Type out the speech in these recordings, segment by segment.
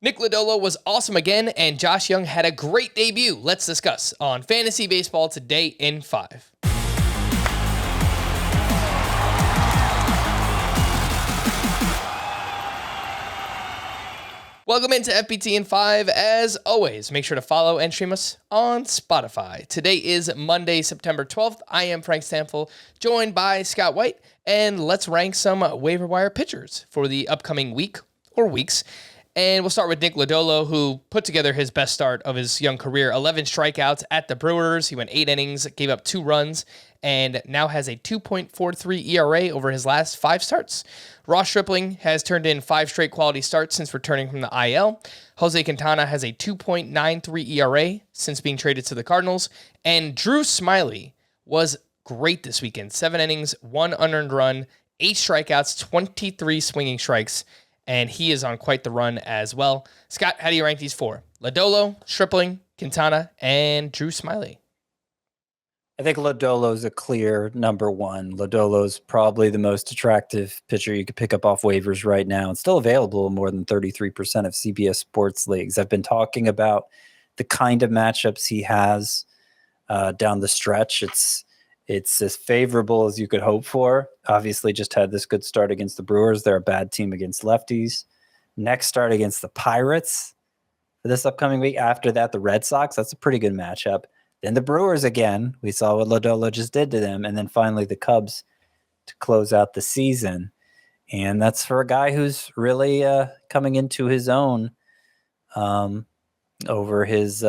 Nick Lodolo was awesome again, and Josh Jung had a great debut. Let's discuss on Fantasy Baseball today in 5. Welcome into FBT in 5. As always, make sure to follow and stream us on Spotify. Today is Monday, September 12th. I am Frank Stanfield, joined by Scott White, and let's rank some waiver wire pitchers for the upcoming week or weeks. And we'll start with Nick Lodolo, who put together his best start of his young career. 11 strikeouts at the Brewers. He went 8 innings, gave up 2 runs, and now has a 2.43 ERA over his last 5 starts. Ross Stripling has turned in 5 straight quality starts since returning from the IL. Jose Quintana has a 2.93 ERA since being traded to the Cardinals. And Drew Smyly was great this weekend. 7 innings, 1 unearned run, 8 strikeouts, 23 swinging strikes. And he is on quite the run as well. Scott, how do you rank these 4? Lodolo, Stripling, Quintana, and Drew Smyly. I think Lodolo's a clear number 1. Lodolo's probably the most attractive pitcher you could pick up off waivers right now. It's still available in more than 33% of CBS sports leagues. I've been talking about the kind of matchups he has down the stretch. It's as favorable as you could hope for. Obviously, just had this good start against the Brewers. They're a bad team against lefties. Next start against the Pirates for this upcoming week. After that, the Red Sox. That's a pretty good matchup. Then the Brewers again. We saw what Lodolo just did to them. And then finally the Cubs to close out the season. And that's for a guy who's really coming into his own over his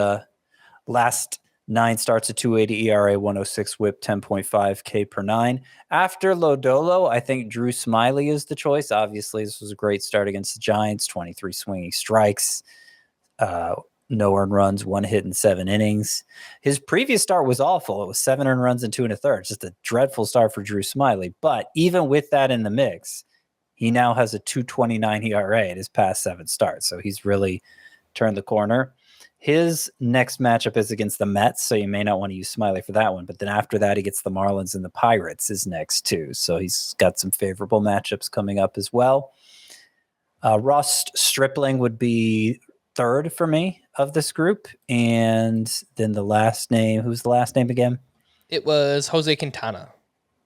last 9 starts, a 2.80 ERA, 106 WHIP, 10.5 K per 9. After Lodolo, I think Drew Smyly is the choice. Obviously, this was a great start against the Giants, 23 swinging strikes, no earned runs, 1 hit in 7 innings. His previous start was awful. It was 7 earned runs and 2 1/3. Just a dreadful start for Drew Smyly. But even with that in the mix, he now has a 2.29 ERA in his past 7 starts. So he's really turned the corner. His next matchup is against the Mets, so you may not want to use Smyly for that one. But then after that, he gets the Marlins and the Pirates his next 2. So he's got some favorable matchups coming up as well. Ross Stripling would be 3rd for me of this group. And then the last name, who's the last name again? It was Jose Quintana.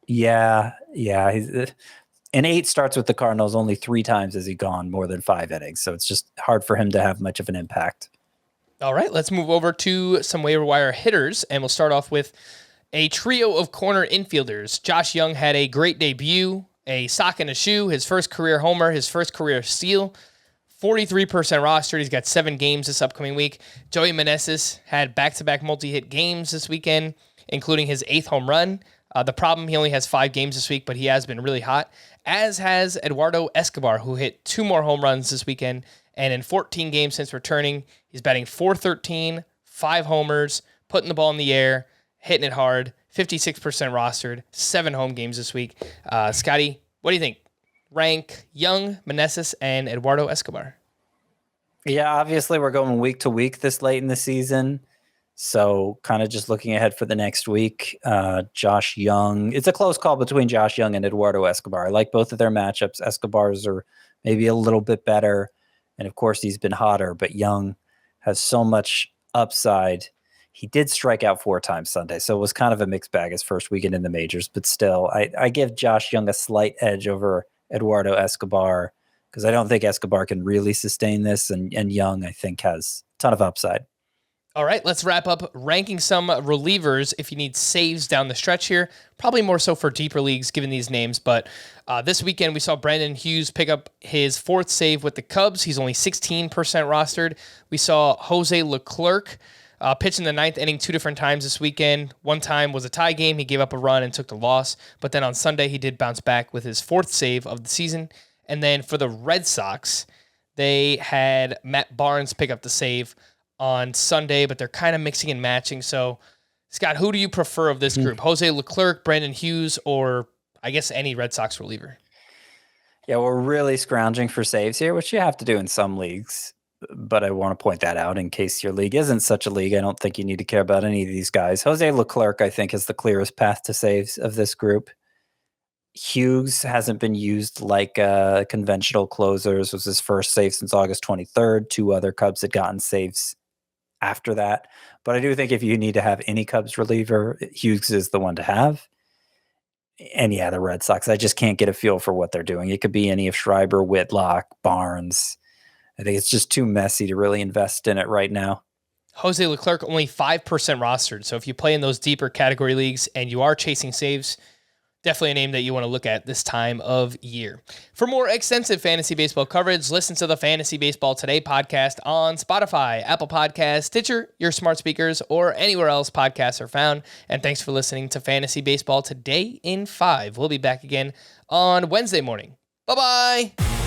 Yeah. He's in 8 starts with the Cardinals, only 3 times has he gone more than 5 innings. So it's just hard for him to have much of an impact. All right, let's move over to some waiver wire hitters, and we'll start off with a trio of corner infielders. Josh Jung had a great debut, a sock and a shoe, his first career homer, his first career steal, 43% rostered. He's got 7 games this upcoming week. Joey Meneses had back-to-back multi-hit games this weekend, including his 8th home run. The problem, he only has 5 games this week, but he has been really hot, as has Eduardo Escobar, who hit 2 more home runs this weekend. And in 14 games since returning, he's batting .413, 5 homers, putting the ball in the air, hitting it hard, 56% rostered, 7 home games this week. Scotty, what do you think? Rank Jung, Meneses, and Eduardo Escobar. Yeah, obviously we're going week to week this late in the season. So kind of just looking ahead for the next week. Josh Jung. It's a close call between Josh Jung and Eduardo Escobar. I like both of their matchups. Escobar's are maybe a little bit better. And of course, he's been hotter, but Jung has so much upside. He did strike out 4 times Sunday, so it was kind of a mixed bag his first weekend in the majors. But still, I give Josh Jung a slight edge over Eduardo Escobar because I don't think Escobar can really sustain this, and Jung, I think, has a ton of upside. All right, let's wrap up ranking some relievers if you need saves down the stretch here. Probably more so for deeper leagues, given these names. But this weekend, we saw Brandon Hughes pick up his 4th save with the Cubs. He's only 16% rostered. We saw Jose Leclerc pitch in the 9th inning 2 different times this weekend. One time was a tie game. He gave up a run and took the loss. But then on Sunday, he did bounce back with his 4th save of the season. And then for the Red Sox, they had Matt Barnes pick up the save on Sunday, but they're kind of mixing and matching. So, Scott, who do you prefer of this group? Jose Leclerc, Brandon Hughes, or I guess any Red Sox reliever? Yeah, we're really scrounging for saves here, which you have to do in some leagues. But I want to point that out in case your league isn't such a league. I don't think you need to care about any of these guys. Jose Leclerc, I think, is the clearest path to saves of this group. Hughes hasn't been used like a conventional closer. This was his first save since August 23rd. 2 other Cubs had gotten saves after that. But I do think if you need to have any Cubs reliever, Hughes is the one to have. And yeah, the Red Sox, I just can't get a feel for what they're doing. It could be any of Schreiber, Whitlock, Barnes. I think it's just too messy to really invest in it right now. Jose Leclerc only 5% rostered. So if you play in those deeper category leagues and you are chasing saves, definitely a name that you want to look at this time of year. For more extensive fantasy baseball coverage, listen to the Fantasy Baseball Today podcast on Spotify, Apple Podcasts, Stitcher, your smart speakers, or anywhere else podcasts are found. And thanks for listening to Fantasy Baseball Today in 5. We'll be back again on Wednesday morning. Bye-bye.